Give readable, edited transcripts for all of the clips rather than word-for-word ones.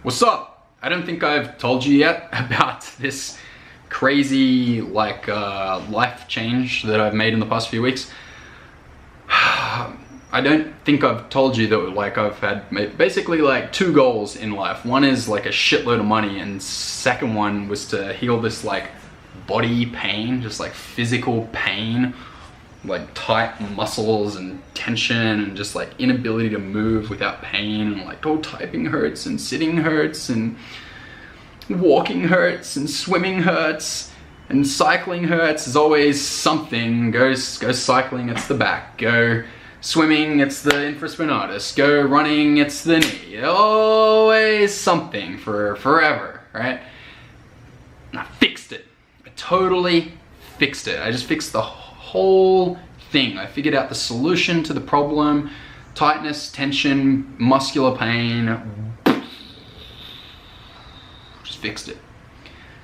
What's up? I don't think I've told you yet about this crazy life change that I've made in the past few weeks. I don't think I've told you that I've had basically two goals in life. One is a shitload of money, and second one was to heal this body pain, just physical pain, tight muscles and tension and just inability to move without pain, and typing hurts and sitting hurts and walking hurts and swimming hurts and cycling hurts. There's always something. Go cycling, it's the back. Go swimming, it's the infraspinatus. Go running, it's the knee. Always something for forever, right? And I fixed it. I totally fixed it. I just fixed the whole thing. I figured out the solution to the problem. Tightness, tension, muscular pain. Just fixed it.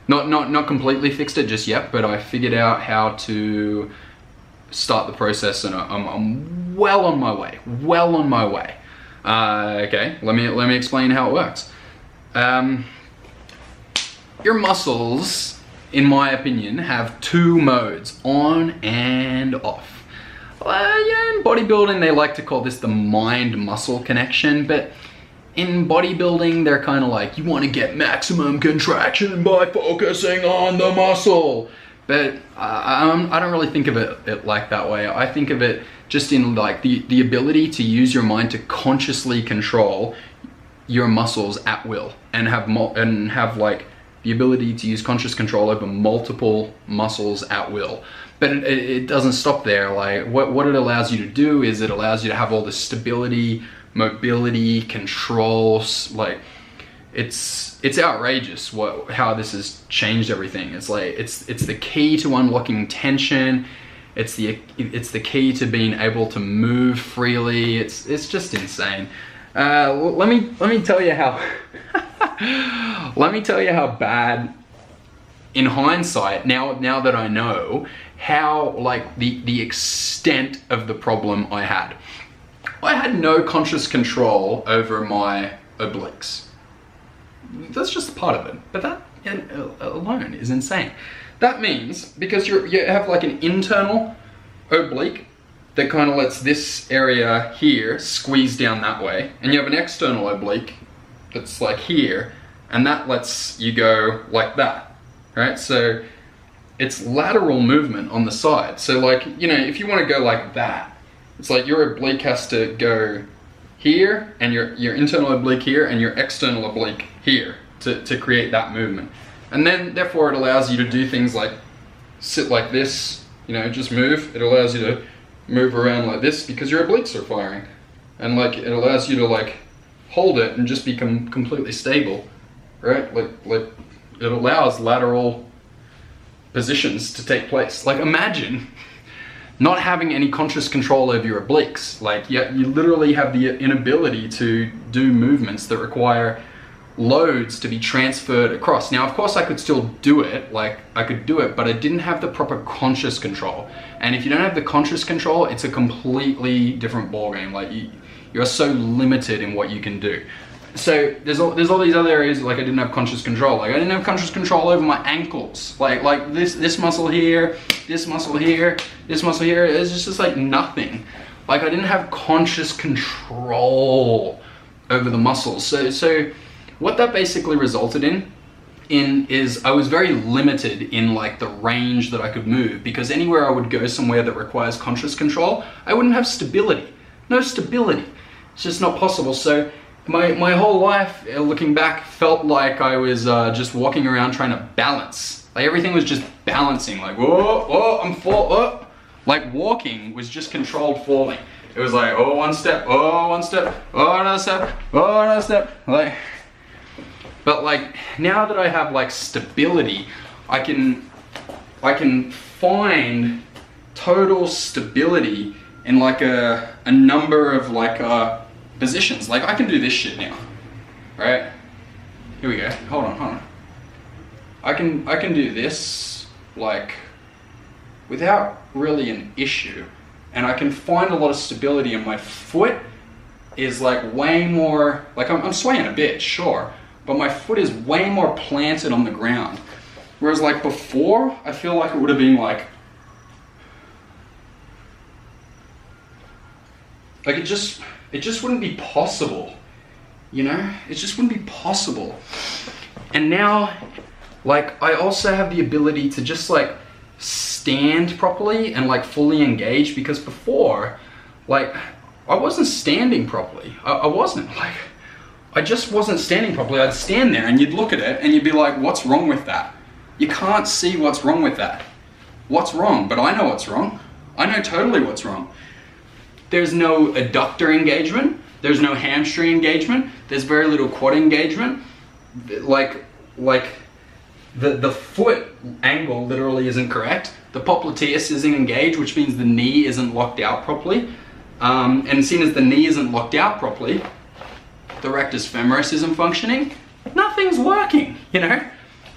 Not completely fixed it just yet, but I figured out how to start the process, and I'm well on my way. Well on my way. Okay, let me explain how it works. Your muscles, in my opinion, have two modes, on and off. In bodybuilding, they like to call this the mind-muscle connection, but in bodybuilding, they're kind of you want to get maximum contraction by focusing on the muscle. But I don't really think of it like that way. I think of it just in the ability to use your mind to consciously control your muscles at will, and have the ability to use conscious control over multiple muscles at will. But it doesn't stop there. What it allows you to do is it allows you to have all the stability, mobility, controls. It's outrageous how this has changed everything. It's the key to unlocking tension. It's the key to being able to move freely. It's just insane. Let me tell you how let me tell you how bad, in hindsight, now that I know how the extent of the problem I had. I had no conscious control over my obliques. That's just part of it, but that alone is insane. That means, because you have an internal oblique that kind of lets this area here squeeze down that way, and you have an external oblique that's here, and that lets you go like that, right? So it's lateral movement on the side. So if you want to go like that, it's your oblique has to go here, and your internal oblique here, and your external oblique here to create that movement. And then therefore it allows you to do things like sit like this, just move. It allows you to move around like this because your obliques are firing. And it allows you to hold it and just become completely stable, right? It allows lateral positions to take place. Imagine not having any conscious control over your obliques. You literally have the inability to do movements that require loads to be transferred across. Now, of course, I could still do it, I could do it, but I didn't have the proper conscious control. And if you don't have the conscious control, it's a completely different ballgame. You're so limited in what you can do. So there's all these other areas I didn't have conscious control. I didn't have conscious control over my ankles. This muscle here, this muscle here, this muscle here. It's just nothing. I didn't have conscious control over the muscles. So what that basically resulted in is I was very limited in the range that I could move, because anywhere I would go somewhere that requires conscious control, I wouldn't have stability. No stability. It's just not possible. So my whole life, looking back, felt like I was just walking around trying to balance. Everything was just balancing. Whoa, I'm falling. Walking was just controlled falling. It was oh, one step, oh, another step, oh, another step. But now that I have stability, I can find total stability in a number of positions. I can do this shit now, right? Here we go. Hold on. I can do this without really an issue, and I can find a lot of stability in my foot. Is way more I'm swaying a bit, sure, but my foot is way more planted on the ground. Whereas like before, I feel like it would have been like it just wouldn't be possible, you know? It just wouldn't be possible. And now, like, I also have the ability to just like stand properly and like fully engage, because before, like, I wasn't standing properly. I wasn't, like, I just wasn't standing properly. I'd stand there and you'd look at it and you'd be like, what's wrong with that? You can't see what's wrong with that. What's wrong? But I know what's wrong. I know totally what's wrong. There's no adductor engagement. There's no hamstring engagement. There's very little quad engagement. Like the foot angle literally isn't correct. The popliteus isn't engaged, which means the knee isn't locked out properly. And seeing as the knee isn't locked out properly, the rectus femoris isn't functioning. Nothing's working, you know?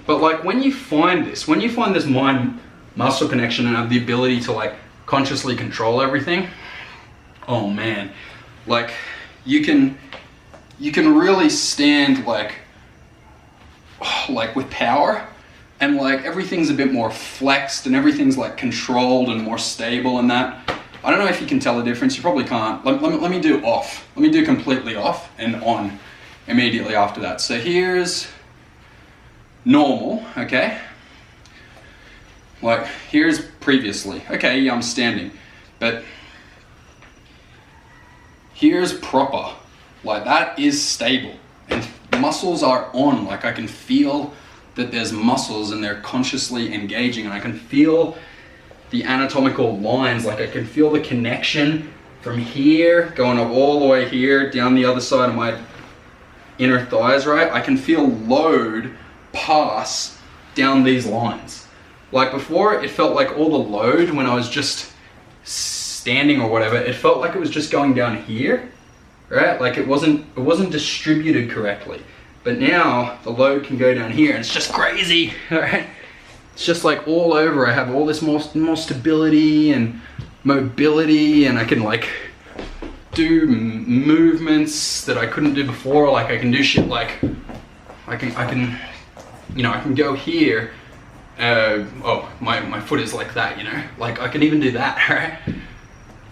But like when you find this mind muscle connection and have the ability to like consciously control everything, oh man, like you can really stand like with power, and like everything's a bit more flexed and everything's like controlled and more stable and that. I don't know if you can tell the difference. You probably can't. Let me do off. Let me do completely off and on immediately after that. So here's normal, okay? Like here's previously. Okay, yeah, I'm standing. But here's proper. Like that is stable. And muscles are on. Like I can feel that there's muscles and they're consciously engaging, and I can feel the anatomical lines. Like I can feel the connection from here going up all the way here down the other side of my inner thighs, right? I can feel load pass down these lines. Like before, it felt like all the load when I was just standing or whatever, it felt like it was just going down here, right? Like it wasn't distributed correctly. But now the load can go down here and it's just crazy, all right? It's just like all over. I have all this more stability and mobility, and I can like do movements that I couldn't do before. Like I can do shit like, I can, you know, I can go here. Oh, my foot is like that, you know? Like I can even do that, right?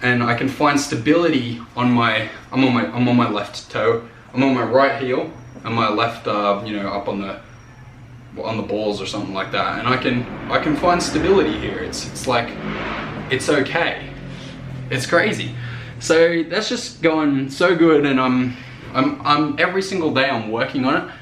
And I can find stability on I'm on my left toe. I'm on my right heel and my left, you know, up on the balls or something like that. And I can find stability here. It's like, it's okay. It's crazy. So that's just going so good, and I'm every single day I'm working on it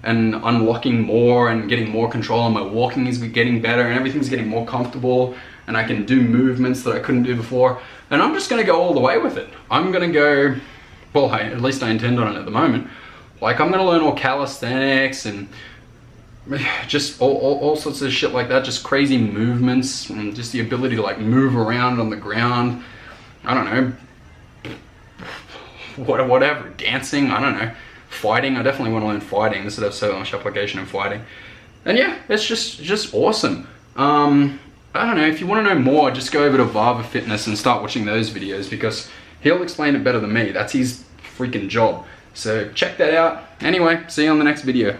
and unlocking more and getting more control, and my walking is getting better and everything's getting more comfortable, and I can do movements that I couldn't do before. And I'm just gonna go all the way with it. I'm gonna go, well, at least I intend on it at the moment. Like I'm gonna learn all calisthenics and just all sorts of shit like that, just crazy movements and just the ability to like move around on the ground. I don't know, whatever, dancing, I don't know, fighting. I definitely want to learn fighting. This would have so much application in fighting. And yeah, it's just awesome. I don't know, if you want to know more, just go over to Vava Fitness and start watching those videos, because he'll explain it better than me. That's his freaking job. So check that out. Anyway, see you on the next video.